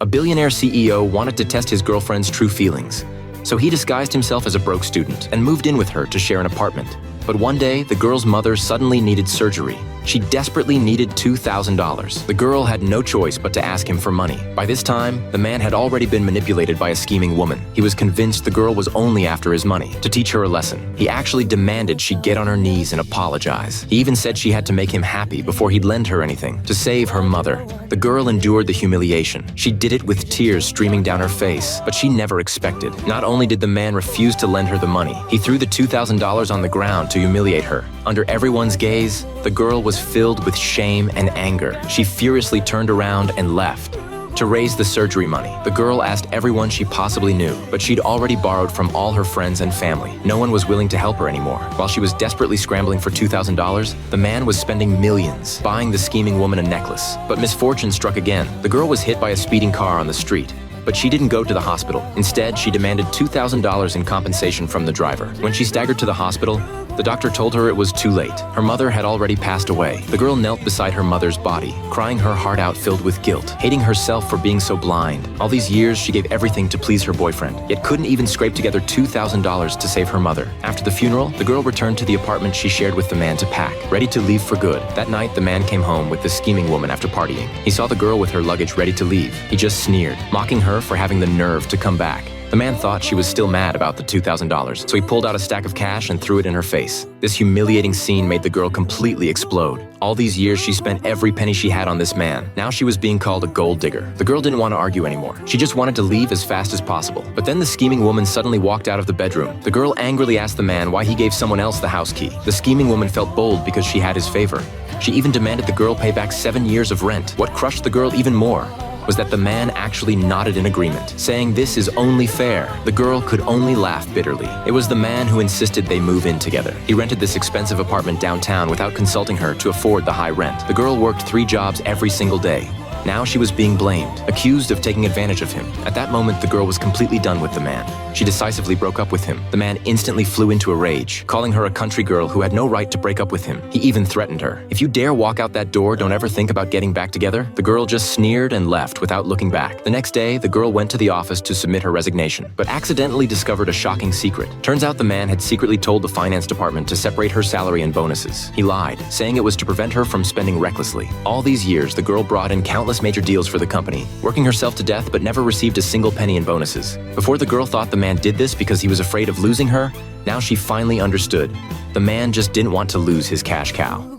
A billionaire CEO wanted to test his girlfriend's true feelings, so he disguised himself as a broke student and moved in with her to share an apartment. But one day, the girl's mother suddenly needed surgery. She desperately needed $2,000. The girl had no choice but to ask him for money. By this time, the man had already been manipulated by a scheming woman. He was convinced the girl was only after his money to teach her a lesson. He actually demanded she get on her knees and apologize. He even said she had to make him happy before he'd lend her anything to save her mother. The girl endured the humiliation. She did it with tears streaming down her face, but she never expected. Not only did the man refuse to lend her the money, he threw the $2,000 on the ground to humiliate her. Under everyone's gaze, the girl was filled with shame and anger. She furiously turned around and left. To raise the surgery money, the girl asked everyone she possibly knew, but she'd already borrowed from all her friends and family. No one was willing to help her anymore. While she was desperately scrambling for $2,000, the man was spending millions, buying the scheming woman a necklace. But misfortune struck again. The girl was hit by a speeding car on the street. But she didn't go to the hospital. Instead, she demanded $2,000 in compensation from the driver. When she staggered to the hospital, the doctor told her it was too late. Her mother had already passed away. The girl knelt beside her mother's body, crying her heart out, filled with guilt, hating herself for being so blind. All these years, she gave everything to please her boyfriend, yet couldn't even scrape together $2,000 to save her mother. After the funeral, the girl returned to the apartment she shared with the man to pack, ready to leave for good. That night, the man came home with the scheming woman after partying. He saw the girl with her luggage ready to leave. He just sneered, mocking her for having the nerve to come back. The man thought she was still mad about the $2,000, so he pulled out a stack of cash and threw it in her face. This humiliating scene made the girl completely explode. All these years, she spent every penny she had on this man. Now she was being called a gold digger. The girl didn't want to argue anymore. She just wanted to leave as fast as possible. But then the scheming woman suddenly walked out of the bedroom. The girl angrily asked the man why he gave someone else the house key. The scheming woman felt bold because she had his favor. She even demanded the girl pay back 7 years of rent. What crushed the girl even more was that the man actually nodded in agreement, saying this is only fair. The girl could only laugh bitterly. It was the man who insisted they move in together. He rented this expensive apartment downtown without consulting her to afford the high rent. The girl worked 3 jobs every single day. Now she was being blamed, accused of taking advantage of him. At that moment, the girl was completely done with the man. She decisively broke up with him. The man instantly flew into a rage, calling her a country girl who had no right to break up with him. He even threatened her. If you dare walk out that door, don't ever think about getting back together. The girl just sneered and left without looking back. The next day, the girl went to the office to submit her resignation, but accidentally discovered a shocking secret. Turns out the man had secretly told the finance department to separate her salary and bonuses. He lied, saying it was to prevent her from spending recklessly. All these years, the girl brought in countless major deals for the company, working herself to death but never received a single penny in bonuses. Before, the girl thought the man did this because he was afraid of losing her. Now she finally understood. The man just didn't want to lose his cash cow.